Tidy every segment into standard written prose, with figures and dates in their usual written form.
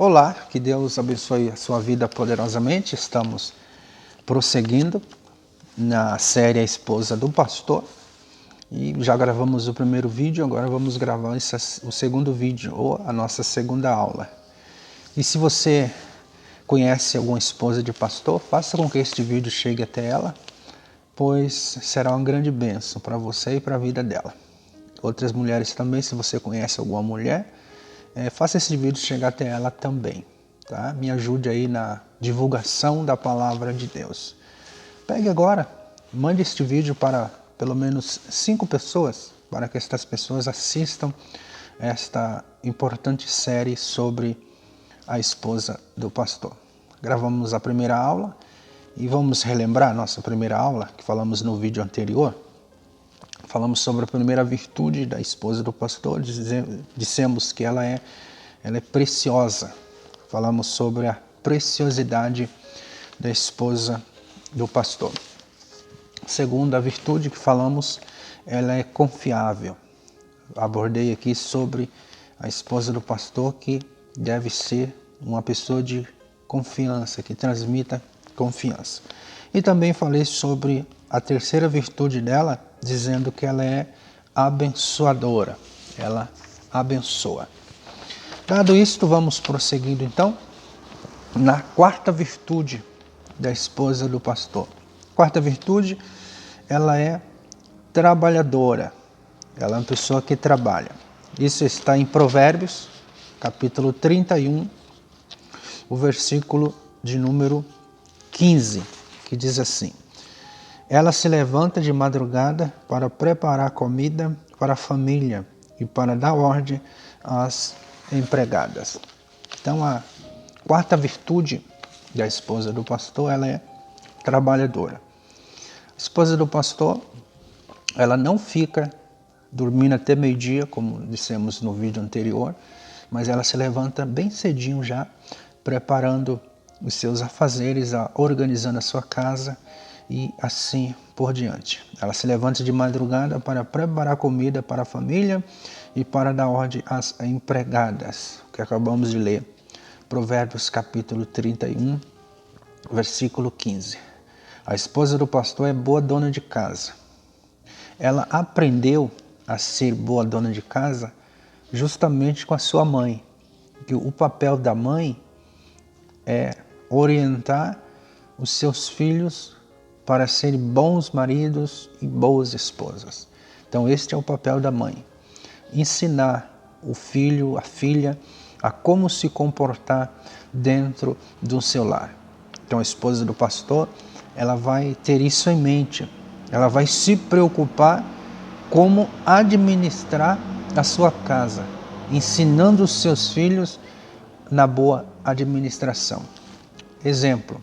Olá, que Deus abençoe a sua vida poderosamente. Estamos prosseguindo na série A Esposa do Pastor e já gravamos o primeiro vídeo, agora vamos gravar o segundo vídeo, ou a nossa segunda aula. E se você conhece alguma esposa de pastor, faça com que este vídeo chegue até ela, pois será uma grande bênção para você e para a vida dela. Outras mulheres também, se você conhece alguma mulher, faça esse vídeo chegar até ela também, tá? Me ajude aí na divulgação da palavra de Deus. Pegue agora, mande este vídeo para pelo menos 5 pessoas, para que estas pessoas assistam esta importante série sobre a esposa do pastor. Gravamos a primeira aula e vamos relembrar nossa primeira aula, que falamos no vídeo anterior. Falamos sobre a primeira virtude da esposa do pastor, dissemos que ela é preciosa. Falamos sobre a preciosidade da esposa do pastor. Segunda virtude que falamos, ela é confiável. Abordei aqui sobre a esposa do pastor, que deve ser uma pessoa de confiança, que transmita confiança. E também falei sobre a terceira virtude dela, dizendo que ela é abençoadora. Ela abençoa. Dado isto, vamos prosseguindo então na quarta virtude da esposa do pastor. Quarta virtude, ela é trabalhadora. Ela é uma pessoa que trabalha. Isso está em Provérbios, capítulo 31, o versículo de número 15, que diz assim: ela se levanta de madrugada para preparar comida para a família e para dar ordem às empregadas. Então, a quarta virtude da esposa do pastor, ela é trabalhadora. A esposa do pastor, ela não fica dormindo até meio-dia, como dissemos no vídeo anterior, mas ela se levanta bem cedinho já, preparando os seus afazeres, organizando a sua casa e assim por diante. Ela se levanta de madrugada para preparar comida para a família e para dar ordem às empregadas, que acabamos de ler. Provérbios capítulo 31, versículo 15. A esposa do pastor é boa dona de casa. Ela aprendeu a ser boa dona de casa justamente com a sua mãe. Que o papel da mãe é orientar os seus filhos para serem bons maridos e boas esposas. Então este é o papel da mãe. Ensinar o filho, a filha, a como se comportar dentro do seu lar. Então a esposa do pastor, ela vai ter isso em mente. Ela vai se preocupar como administrar a sua casa, ensinando os seus filhos na boa administração. Exemplo: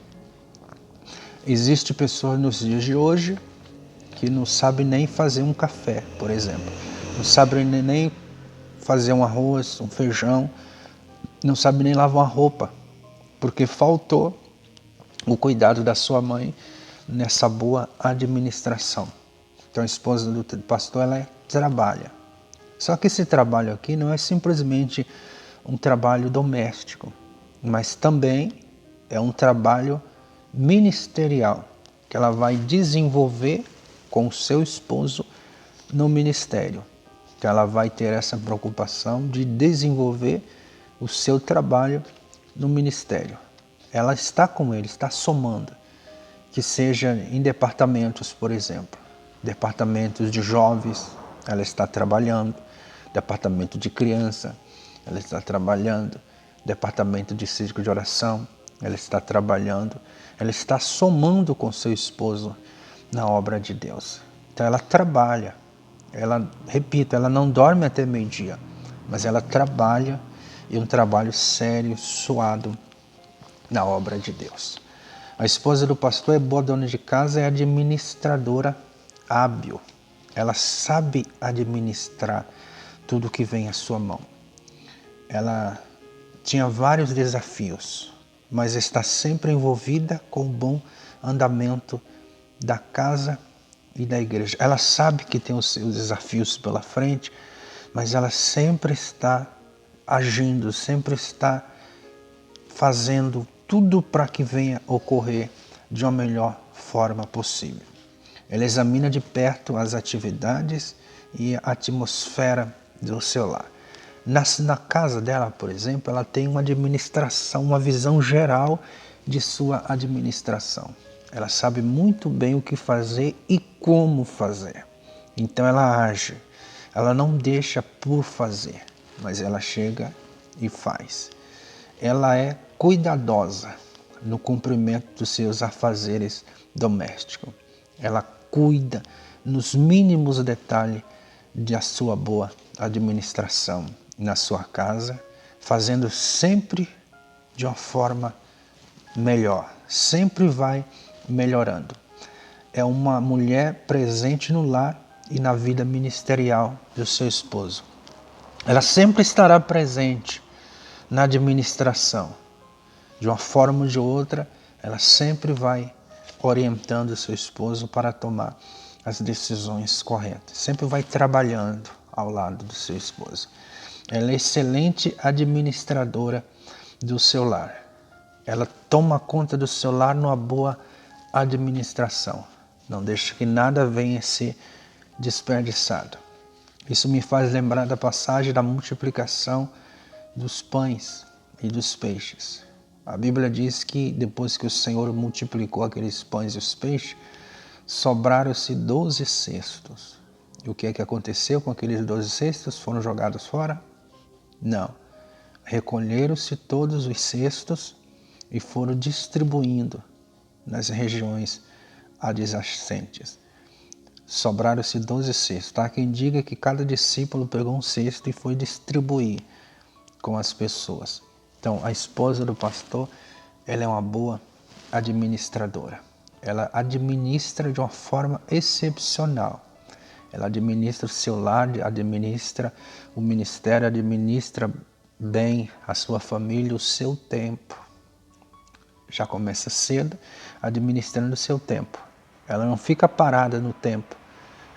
existe pessoas nos dias de hoje que não sabem nem fazer um café, por exemplo. Não sabem nem fazer um arroz, um feijão. Não sabem nem lavar uma roupa, porque faltou o cuidado da sua mãe nessa boa administração. Então a esposa do pastor, ela trabalha. Só que esse trabalho aqui não é simplesmente um trabalho doméstico, mas também é um trabalho ministerial, que ela vai desenvolver com o seu esposo no ministério. Então ela vai ter essa preocupação de desenvolver o seu trabalho no ministério. Ela está com ele, está somando, que seja em departamentos, por exemplo, departamentos de jovens, ela está trabalhando, departamento de criança, ela está trabalhando, departamento de círculo de oração, ela está trabalhando, ela está somando com seu esposo na obra de Deus. Então ela trabalha, repito, ela não dorme até meio-dia, mas ela trabalha, e um trabalho sério, suado na obra de Deus. A esposa do pastor é boa dona de casa, é administradora hábil. Ela sabe administrar tudo que vem à sua mão. Ela tinha vários desafios, mas está sempre envolvida com o bom andamento da casa e da igreja. Ela sabe que tem os seus desafios pela frente, mas ela sempre está agindo, sempre está fazendo tudo para que venha ocorrer de uma melhor forma possível. Ela examina de perto as atividades e a atmosfera do seu lar. Na casa dela, por exemplo, ela tem uma administração, uma visão geral de sua administração. Ela sabe muito bem o que fazer e como fazer. Então ela age. Ela não deixa por fazer, mas ela chega e faz. Ela é cuidadosa no cumprimento dos seus afazeres domésticos. Ela cuida nos mínimos detalhes da sua boa administração na sua casa, fazendo sempre de uma forma melhor. Sempre vai melhorando. É uma mulher presente no lar e na vida ministerial do seu esposo. Ela sempre estará presente na administração. De uma forma ou de outra, ela sempre vai orientando o seu esposo para tomar as decisões corretas. Sempre vai trabalhando ao lado do seu esposo. Ela é excelente administradora do seu lar. Ela toma conta do seu lar numa boa administração. Não deixa que nada venha a ser desperdiçado. Isso me faz lembrar da passagem da multiplicação dos pães e dos peixes. A Bíblia diz que depois que o Senhor multiplicou aqueles pães e os peixes, sobraram-se 12 cestos. E o que é que aconteceu com aqueles 12 cestos? Foram jogados fora? Não. Recolheram-se todos os cestos e foram distribuindo nas regiões adjacentes. Sobraram-se 12 cestos. Tá? Quem diga que cada discípulo pegou um cesto e foi distribuir com as pessoas. Então, a esposa do pastor, ela é uma boa administradora. Ela administra de uma forma excepcional. Ela administra o seu lar, administra o ministério, administra bem a sua família, o seu tempo. Já começa cedo administrando o seu tempo. Ela não fica parada no tempo.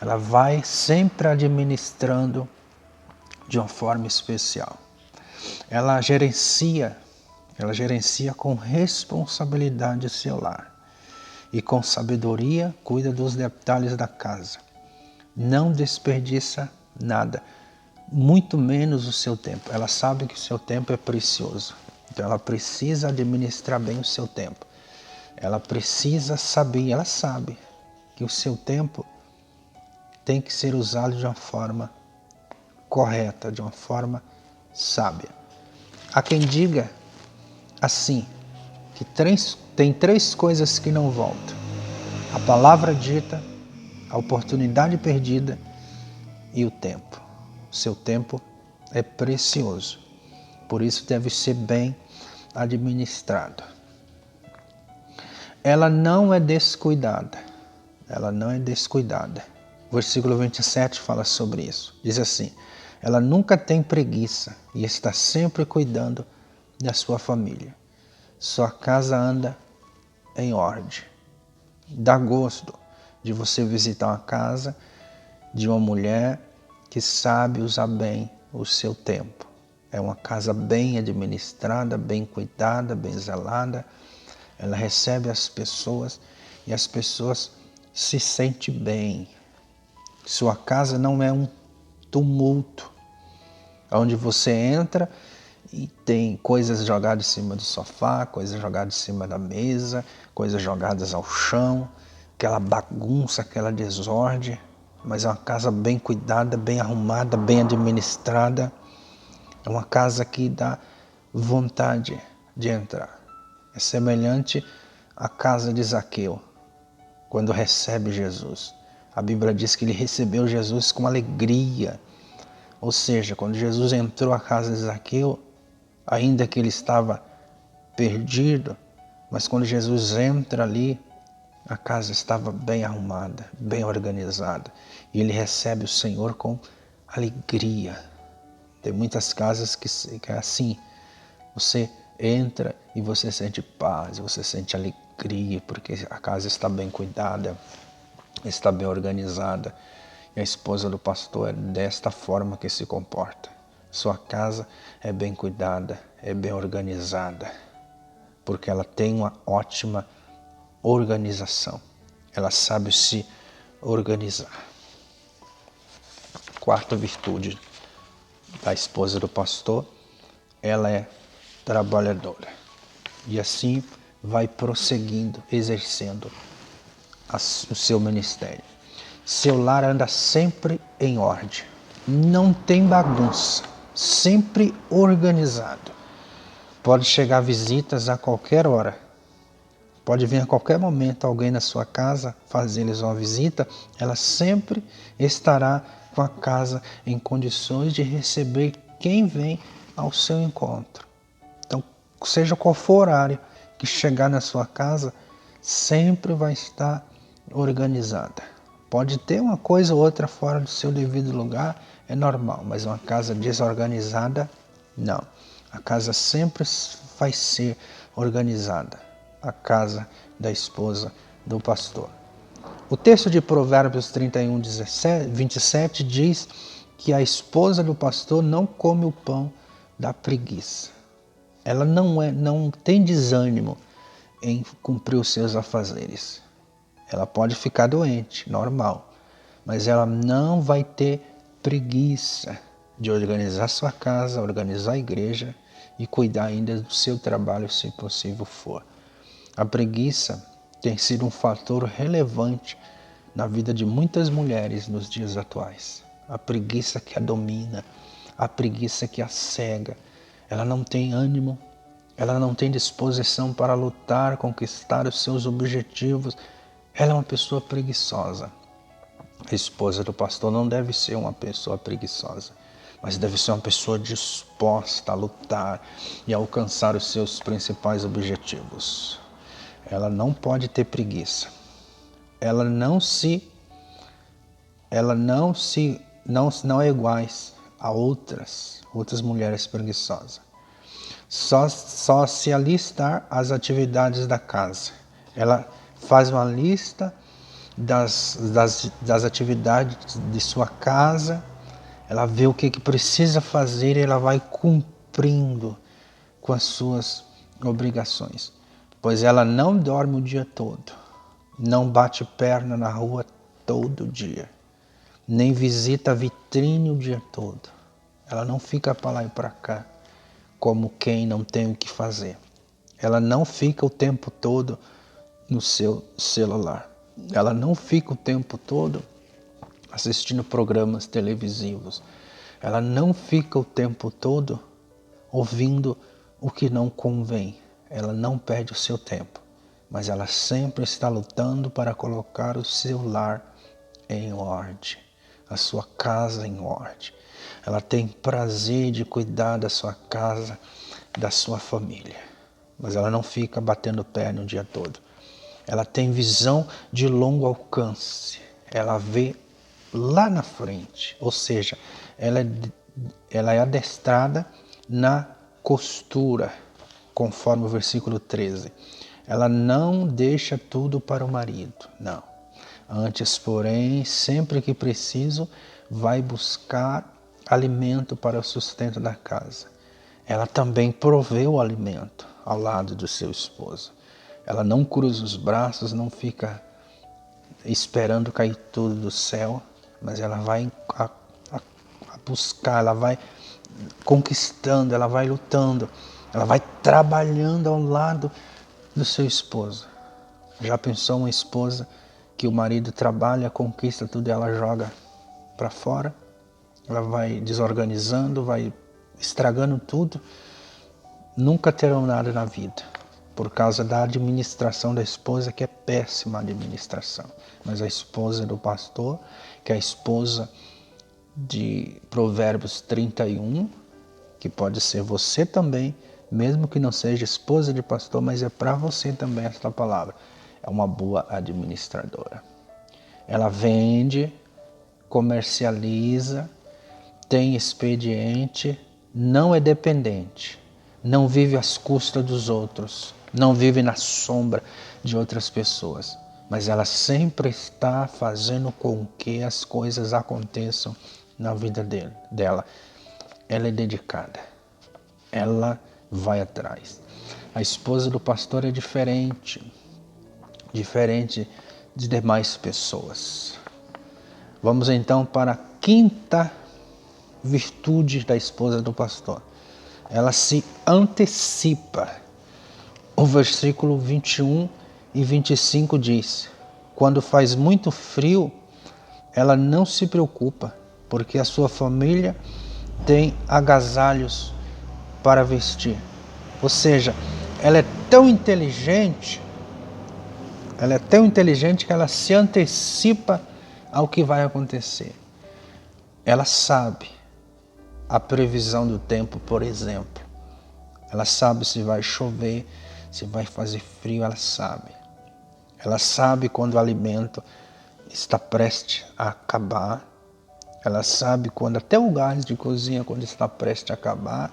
Ela vai sempre administrando de uma forma especial. Ela gerencia com responsabilidade o seu lar. E com sabedoria cuida dos detalhes da casa. Não desperdiça nada, muito menos o seu tempo. Ela sabe que o seu tempo é precioso. Então ela precisa administrar bem o seu tempo. Ela precisa saber, ela sabe que o seu tempo tem que ser usado de uma forma correta, de uma forma sábia. Há quem diga assim, que tem três coisas que não voltam: a palavra dita, a oportunidade perdida e o tempo. O seu tempo é precioso, por isso deve ser bem administrado. Ela não é descuidada. Ela não é descuidada. O versículo 27 fala sobre isso. Diz assim: ela nunca tem preguiça e está sempre cuidando da sua família. Sua casa anda em ordem. Dá gosto de você visitar uma casa de uma mulher que sabe usar bem o seu tempo. É uma casa bem administrada, bem cuidada, bem zelada. Ela recebe as pessoas e as pessoas se sentem bem. Sua casa não é um tumulto, onde você entra e tem coisas jogadas em cima do sofá, coisas jogadas em cima da mesa, coisas jogadas ao chão, aquela bagunça, aquela desordem. Mas é uma casa bem cuidada, bem arrumada, bem administrada. É uma casa que dá vontade de entrar. É semelhante à casa de Zaqueu, quando recebe Jesus. A Bíblia diz que ele recebeu Jesus com alegria. Ou seja, quando Jesus entrou à casa de Zaqueu, ainda que ele estava perdido, mas quando Jesus entra ali, a casa estava bem arrumada, bem organizada. E ele recebe o Senhor com alegria. Tem muitas casas que é assim. Você entra e você sente paz, você sente alegria, porque a casa está bem cuidada, está bem organizada. E a esposa do pastor é desta forma que se comporta. Sua casa é bem cuidada, é bem organizada. porque ela tem uma ótima organização. Ela sabe se organizar. Quarta virtude da esposa do pastor, ela é trabalhadora. E assim vai prosseguindo, exercendo o seu ministério. Seu lar anda sempre em ordem. Não tem bagunça. Sempre organizado. Pode chegar visitas a qualquer hora. Pode vir a qualquer momento alguém na sua casa fazer-lhes uma visita. Ela sempre estará com a casa em condições de receber quem vem ao seu encontro. Então, seja qual for o horário que chegar na sua casa, sempre vai estar organizada. Pode ter uma coisa ou outra fora do seu devido lugar, é normal, mas uma casa desorganizada, não. A casa sempre vai ser organizada, a casa da esposa do pastor. O texto de Provérbios 31, 27 diz que a esposa do pastor não come o pão da preguiça. Ela não tem desânimo em cumprir os seus afazeres. Ela pode ficar doente, normal, mas ela não vai ter preguiça de organizar sua casa, organizar a igreja e cuidar ainda do seu trabalho, se possível for. A preguiça tem sido um fator relevante na vida de muitas mulheres nos dias atuais. A preguiça que a domina, a preguiça que a cega. Ela não tem ânimo, ela não tem disposição para lutar, conquistar os seus objetivos. Ela é uma pessoa preguiçosa. A esposa do pastor não deve ser uma pessoa preguiçosa, mas deve ser uma pessoa disposta a lutar e a alcançar os seus principais objetivos. Ela não pode ter preguiça. Ela não é iguais a outras mulheres preguiçosas. Só se alistar às atividades da casa. Ela faz uma lista das atividades de sua casa, ela vê o que precisa fazer e ela vai cumprindo com as suas obrigações. Pois ela não dorme o dia todo, não bate perna na rua todo dia, nem visita a vitrine o dia todo. Ela não fica para lá e para cá como quem não tem o que fazer. Ela não fica o tempo todo no seu celular. Ela não fica o tempo todo assistindo programas televisivos. Ela não fica o tempo todo ouvindo o que não convém. Ela não perde o seu tempo, mas ela sempre está lutando para colocar o seu lar em ordem, a sua casa em ordem. Ela tem prazer de cuidar da sua casa, da sua família, mas ela não fica batendo perna o dia todo. Ela tem visão de longo alcance, ela vê lá na frente, ou seja, ela é adestrada na costura, conforme o versículo 13. Ela não deixa tudo para o marido, não. Antes, porém, sempre que preciso, vai buscar alimento para o sustento da casa. Ela também provê o alimento ao lado do seu esposo. Ela não cruza os braços, não fica esperando cair tudo do céu, mas ela vai a buscar, ela vai conquistando, ela vai lutando, ela vai trabalhando ao lado do seu esposo. Já pensou uma esposa que o marido trabalha, conquista tudo e ela joga para fora? Ela vai desorganizando, vai estragando tudo. Nunca terão nada na vida, por causa da administração da esposa, que é péssima administração. Mas a esposa do pastor, que é a esposa de Provérbios 31, que pode ser você também, mesmo que não seja esposa de pastor, mas é para você também esta palavra. É uma boa administradora. Ela vende, comercializa, tem expediente, não é dependente, não vive às custas dos outros, não vive na sombra de outras pessoas, mas ela sempre está fazendo com que as coisas aconteçam na vida dela. Ela é dedicada, ela vai atrás. A esposa do pastor é diferente de demais pessoas. Vamos então para a quinta virtude da esposa do pastor. Ela se antecipa. O versículo 21 e 25 diz: quando faz muito frio, ela não se preocupa, porque a sua família tem agasalhos para vestir. Ou seja, ela é tão inteligente que ela se antecipa ao que vai acontecer. Ela sabe a previsão do tempo, por exemplo. Ela sabe se vai chover, se vai fazer frio, ela sabe. Ela sabe quando o alimento está prestes a acabar. Ela sabe quando até o gás de cozinha quando está prestes a acabar,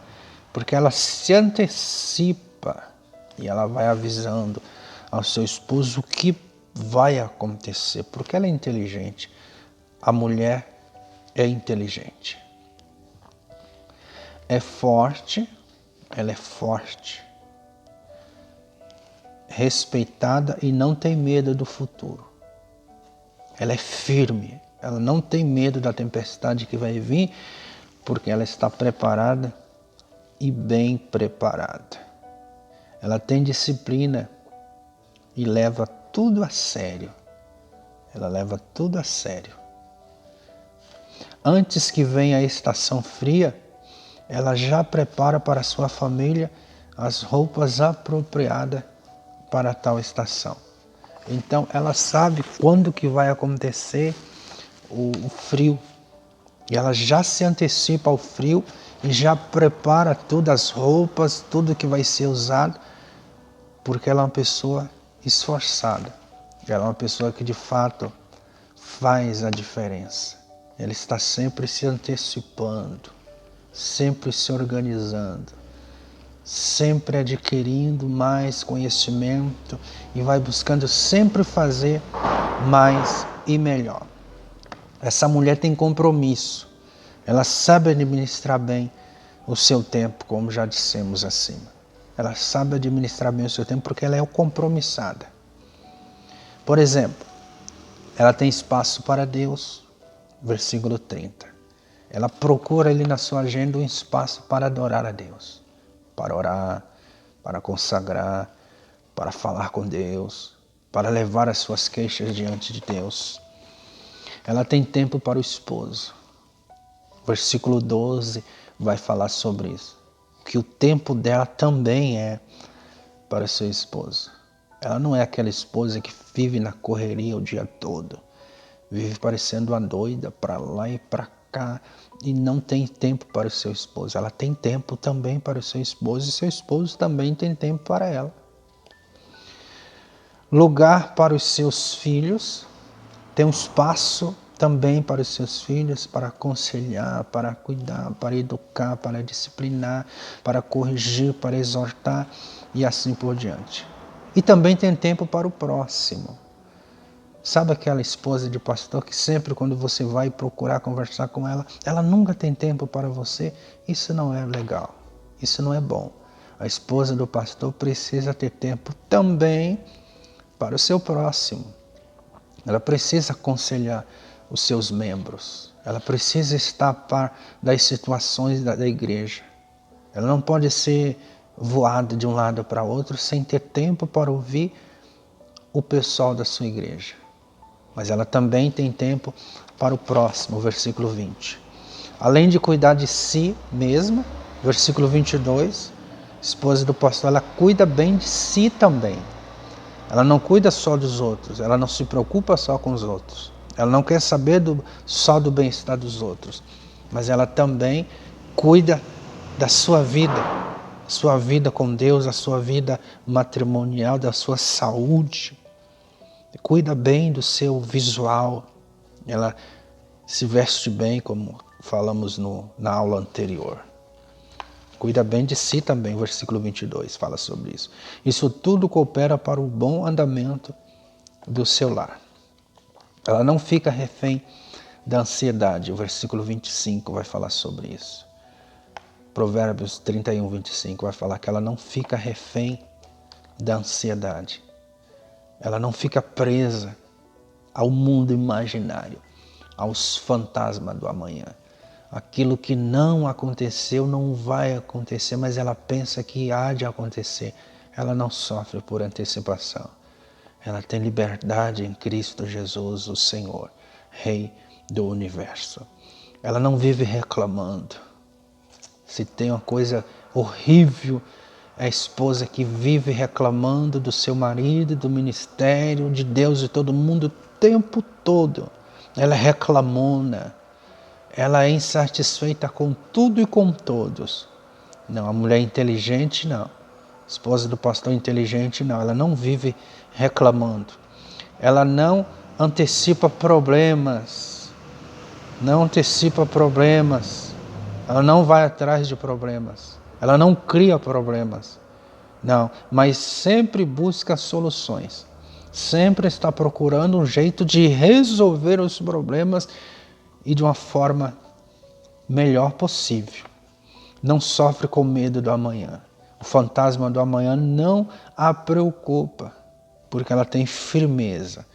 porque ela se antecipa e ela vai avisando ao seu esposo o que vai acontecer, porque ela é inteligente. A mulher é inteligente. É forte, ela é forte, respeitada e não tem medo do futuro. Ela é firme, ela não tem medo da tempestade que vai vir, porque ela está preparada e bem preparada. Ela tem disciplina e leva tudo a sério. Ela leva tudo a sério. Antes que venha a estação fria, ela já prepara para sua família as roupas apropriadas para tal estação. Então ela sabe quando que vai acontecer o frio. E ela já se antecipa ao frio e já prepara todas as roupas, tudo que vai ser usado, porque ela é uma pessoa esforçada. Ela é uma pessoa que de fato faz a diferença. Ela está sempre se antecipando, sempre se organizando, sempre adquirindo mais conhecimento e vai buscando sempre fazer mais e melhor. Essa mulher tem compromisso, ela sabe administrar bem o seu tempo, como já dissemos acima. Ela sabe administrar bem o seu tempo porque ela é compromissada. Por exemplo, ela tem espaço para Deus, versículo 30. Ela procura ali na sua agenda um espaço para adorar a Deus, para orar, para consagrar, para falar com Deus, para levar as suas queixas diante de Deus. Ela tem tempo para o esposo. Versículo 12 vai falar sobre isso. Que o tempo dela também é para o seu esposo. Ela não é aquela esposa que vive na correria o dia todo. Vive parecendo uma doida para lá e para cá e não tem tempo para o seu esposo. Ela tem tempo também para o seu esposo e seu esposo também tem tempo para ela. Lugar para os seus filhos, tem um espaço também para os seus filhos, para aconselhar, para cuidar, para educar, para disciplinar, para corrigir, para exortar e assim por diante. E também tem tempo para o próximo. Sabe aquela esposa de pastor que sempre quando você vai procurar conversar com ela, ela nunca tem tempo para você? Isso não é legal, isso não é bom. A esposa do pastor precisa ter tempo também para o seu próximo. Ela precisa aconselhar os seus membros. Ela precisa estar a par das situações da igreja. Ela não pode ser voada de um lado para outro sem ter tempo para ouvir o pessoal da sua igreja. Mas ela também tem tempo para o próximo, versículo 20. Além de cuidar de si mesma, versículo 22, esposa do pastor, ela cuida bem de si também. Ela não cuida só dos outros, ela não se preocupa só com os outros. Ela não quer saber só do bem-estar dos outros, mas ela também cuida da sua vida com Deus, a sua vida matrimonial, da sua saúde. Cuida bem do seu visual. Ela se veste bem, como falamos na aula anterior. Cuida bem de si também, o versículo 22 fala sobre isso. Isso tudo coopera para o bom andamento do seu lar. Ela não fica refém da ansiedade, o versículo 25 vai falar sobre isso. Provérbios 31, 25 vai falar que ela não fica refém da ansiedade. Ela não fica presa ao mundo imaginário, aos fantasmas do amanhã. Aquilo que não aconteceu não vai acontecer, mas ela pensa que há de acontecer. Ela não sofre por antecipação. Ela tem liberdade em Cristo Jesus, o Senhor, Rei do Universo. Ela não vive reclamando. Se tem uma coisa horrível, é a esposa que vive reclamando do seu marido, do ministério, de Deus e todo mundo o tempo todo. Ela é reclamona. Ela é insatisfeita com tudo e com todos. Não, a mulher inteligente não. A esposa do pastor inteligente não. Ela não vive reclamando. Ela não antecipa problemas. Não antecipa problemas. Ela não vai atrás de problemas. Ela não cria problemas. Não, mas sempre busca soluções. Sempre está procurando um jeito de resolver os problemas e de uma forma melhor possível. Não sofre com medo do amanhã. O fantasma do amanhã não a preocupa, porque ela tem firmeza.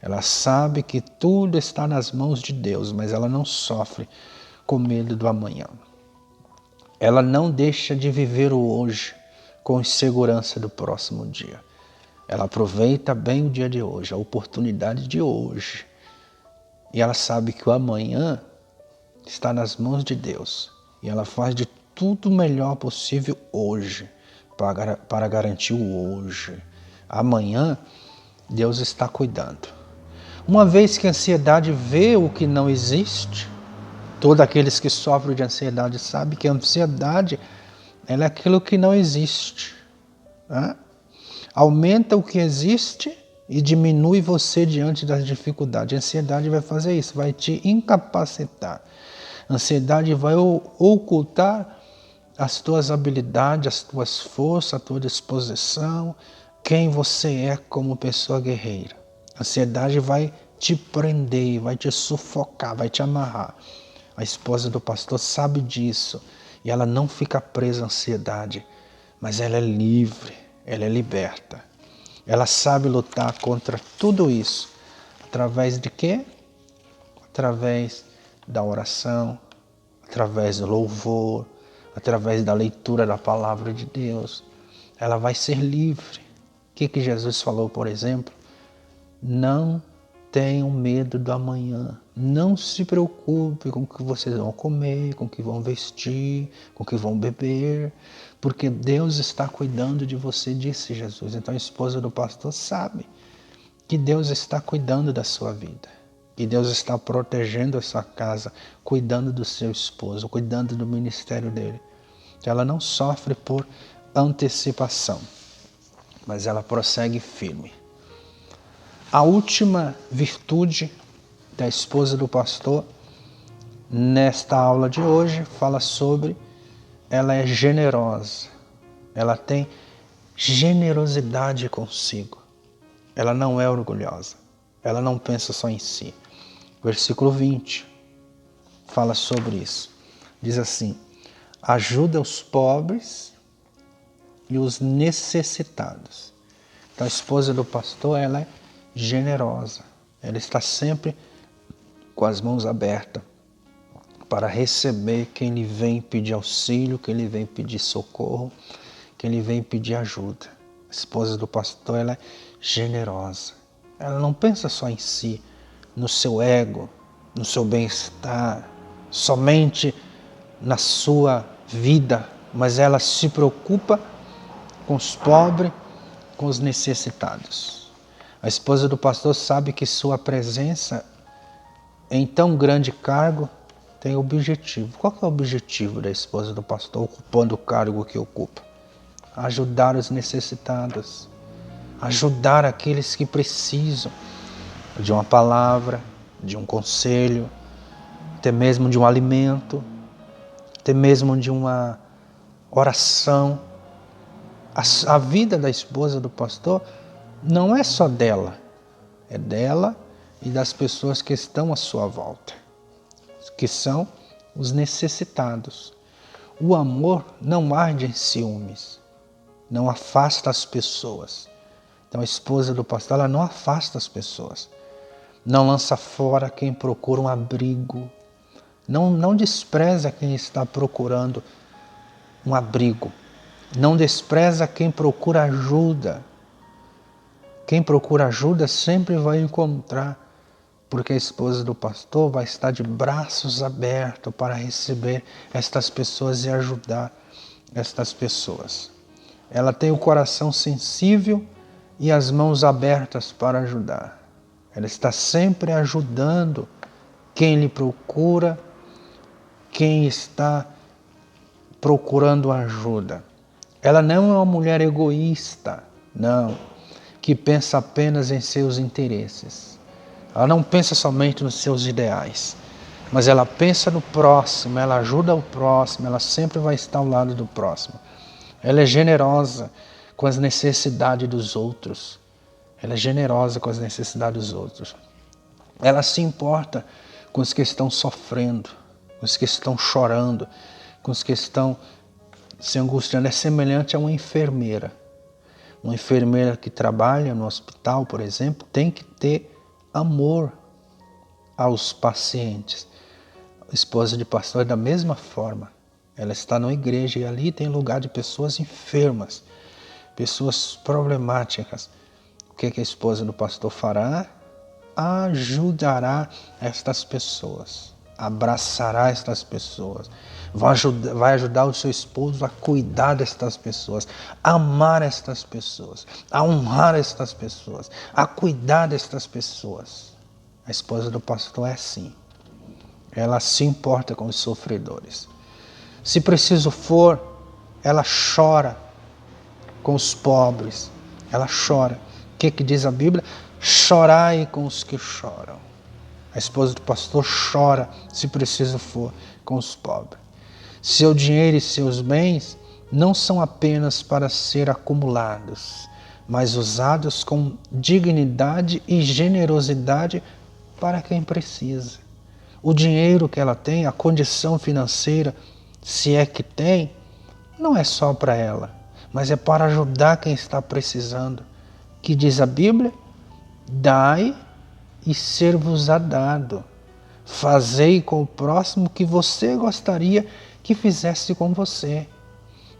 Ela sabe que tudo está nas mãos de Deus, mas ela não sofre com medo do amanhã. Ela não deixa de viver o hoje com insegurança do próximo dia. Ela aproveita bem o dia de hoje, a oportunidade de hoje. E ela sabe que o amanhã está nas mãos de Deus. E ela faz de tudo o melhor possível hoje, para garantir o hoje. Amanhã, Deus está cuidando. Uma vez que a ansiedade vê o que não existe, todos aqueles que sofrem de ansiedade sabem que a ansiedade ela é aquilo que não existe. Né? Aumenta o que existe e diminui você diante das dificuldades. A ansiedade vai fazer isso, vai te incapacitar. A ansiedade vai ocultar as tuas habilidades, as tuas forças, a tua disposição, quem você é como pessoa guerreira. A ansiedade vai te prender, vai te sufocar, vai te amarrar. A esposa do pastor sabe disso e ela não fica presa à ansiedade, mas ela é livre, ela é liberta. Ela sabe lutar contra tudo isso. Através de quê? Através da oração, através do louvor, através da leitura da palavra de Deus. Ela vai ser livre. O que Jesus falou, por exemplo? Não tenham medo do amanhã. Não se preocupe com o que vocês vão comer, com o que vão vestir, com o que vão beber, porque Deus está cuidando de você, disse Jesus. Então a esposa do pastor sabe que Deus está cuidando da sua vida, que Deus está protegendo a sua casa, cuidando do seu esposo, cuidando do ministério dele. Ela não sofre por antecipação, mas ela prossegue firme. A última virtude da esposa do pastor, nesta aula de hoje, fala sobre ela é generosa. Ela tem generosidade consigo. Ela não é orgulhosa. Ela não pensa só em si. Versículo 20 fala sobre isso. Diz assim: ajuda os pobres e os necessitados. Então a esposa do pastor, ela é generosa. Ela está sempre com as mãos abertas para receber quem lhe vem pedir auxílio, quem lhe vem pedir socorro, quem lhe vem pedir ajuda. A esposa do pastor, ela é generosa. Ela não pensa só em si, no seu ego, no seu bem-estar, somente na sua vida, mas ela se preocupa com os pobres, com os necessitados. A esposa do pastor sabe que sua presença em tão grande cargo tem objetivo. Qual que é o objetivo da esposa do pastor ocupando o cargo que ocupa? Ajudar os necessitados, ajudar aqueles que precisam de uma palavra, de um conselho, até mesmo de um alimento, até mesmo de uma oração. A vida da esposa do pastor não é só dela, é dela e das pessoas que estão à sua volta, que são os necessitados. O amor não arde em ciúmes, não afasta as pessoas. Então a esposa do pastor, ela não afasta as pessoas. Não lança fora quem procura um abrigo. Não despreza quem está procurando um abrigo. Não despreza quem procura ajuda. Quem procura ajuda sempre vai encontrar, porque a esposa do pastor vai estar de braços abertos para receber estas pessoas e ajudar estas pessoas. Ela tem o coração sensível e as mãos abertas para ajudar. Ela está sempre ajudando quem lhe procura, quem está procurando ajuda. Ela não é uma mulher egoísta, não, que pensa apenas em seus interesses. Ela não pensa somente nos seus ideais, mas ela pensa no próximo, ela ajuda o próximo, ela sempre vai estar ao lado do próximo. Ela é generosa com as necessidades dos outros. Ela é generosa com as necessidades dos outros. Ela se importa com os que estão sofrendo, com os que estão chorando, com os que estão se angustiando. É semelhante a uma enfermeira. Uma enfermeira que trabalha no hospital, por exemplo, tem que ter amor aos pacientes. A esposa de pastor é da mesma forma. Ela está numa igreja e ali tem lugar de pessoas enfermas, pessoas problemáticas. O que a esposa do pastor fará? Ajudará estas pessoas, abraçará estas pessoas, vai ajudar o seu esposo a cuidar destas pessoas, a amar estas pessoas, a honrar estas pessoas, a cuidar destas pessoas. A esposa do pastor é assim. Ela se importa com os sofredores. Se preciso for, ela chora com os pobres. Ela chora. O que diz a Bíblia? Chorai com os que choram. A esposa do pastor chora, se preciso for, com os pobres. Seu dinheiro e seus bens não são apenas para ser acumulados, mas usados com dignidade e generosidade para quem precisa. O dinheiro que ela tem, a condição financeira, se é que tem, não é só para ela, mas é para ajudar quem está precisando. Que diz a Bíblia? Dai e ser-vos-á dado. Fazei com o próximo o que você gostaria que fizesse com você.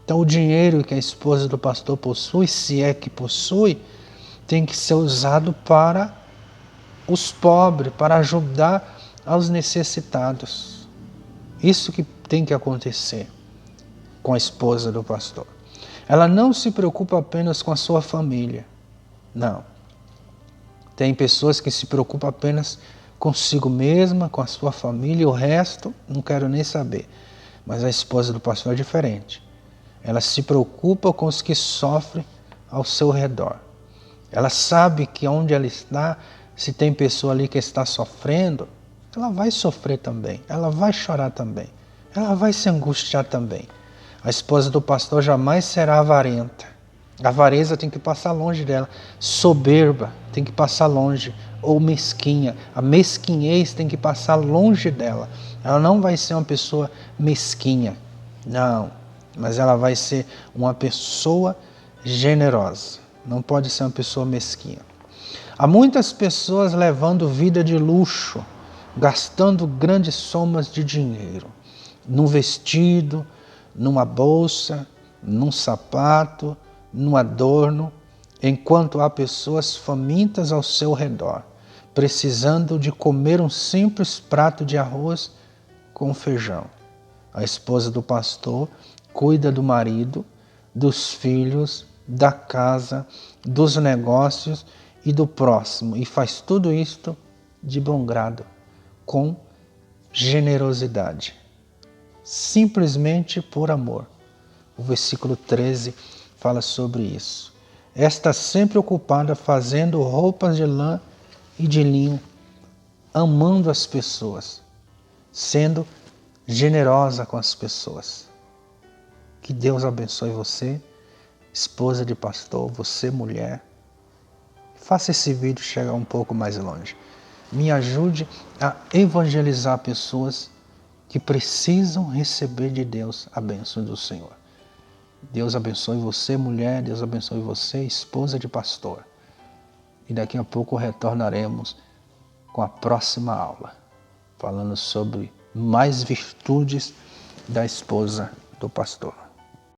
Então o dinheiro que a esposa do pastor possui, se é que possui, tem que ser usado para os pobres, para ajudar aos necessitados. Isso que tem que acontecer com a esposa do pastor. Ela não se preocupa apenas com a sua família. Não. Tem pessoas que se preocupam apenas consigo mesma, com a sua família, e o resto não quero nem saber. Mas a esposa do pastor é diferente. Ela se preocupa com os que sofrem ao seu redor. Ela sabe que onde ela está, se tem pessoa ali que está sofrendo, ela vai sofrer também, ela vai chorar também, ela vai se angustiar também. A esposa do pastor jamais será avarenta. A avareza tem que passar longe dela. Soberba tem que passar longe. Ou mesquinha. A mesquinhez tem que passar longe dela. Ela não vai ser uma pessoa mesquinha. Não. Mas ela vai ser uma pessoa generosa. Não pode ser uma pessoa mesquinha. Há muitas pessoas levando vida de luxo, gastando grandes somas de dinheiro. Num vestido, numa bolsa, num sapato, num adorno, enquanto há pessoas famintas ao seu redor, precisando de comer um simples prato de arroz com feijão. A esposa do pastor cuida do marido, dos filhos, da casa, dos negócios e do próximo, e faz tudo isto de bom grado, com generosidade, simplesmente por amor. O versículo 13 fala sobre isso. Está sempre ocupada fazendo roupas de lã e de linho, amando as pessoas, sendo generosa com as pessoas. Que Deus abençoe você, esposa de pastor, você mulher. Faça esse vídeo chegar um pouco mais longe. Me ajude a evangelizar pessoas que precisam receber de Deus a bênção do Senhor. Deus abençoe você, mulher, Deus abençoe você, esposa de pastor. E daqui a pouco retornaremos com a próxima aula, falando sobre mais virtudes da esposa do pastor.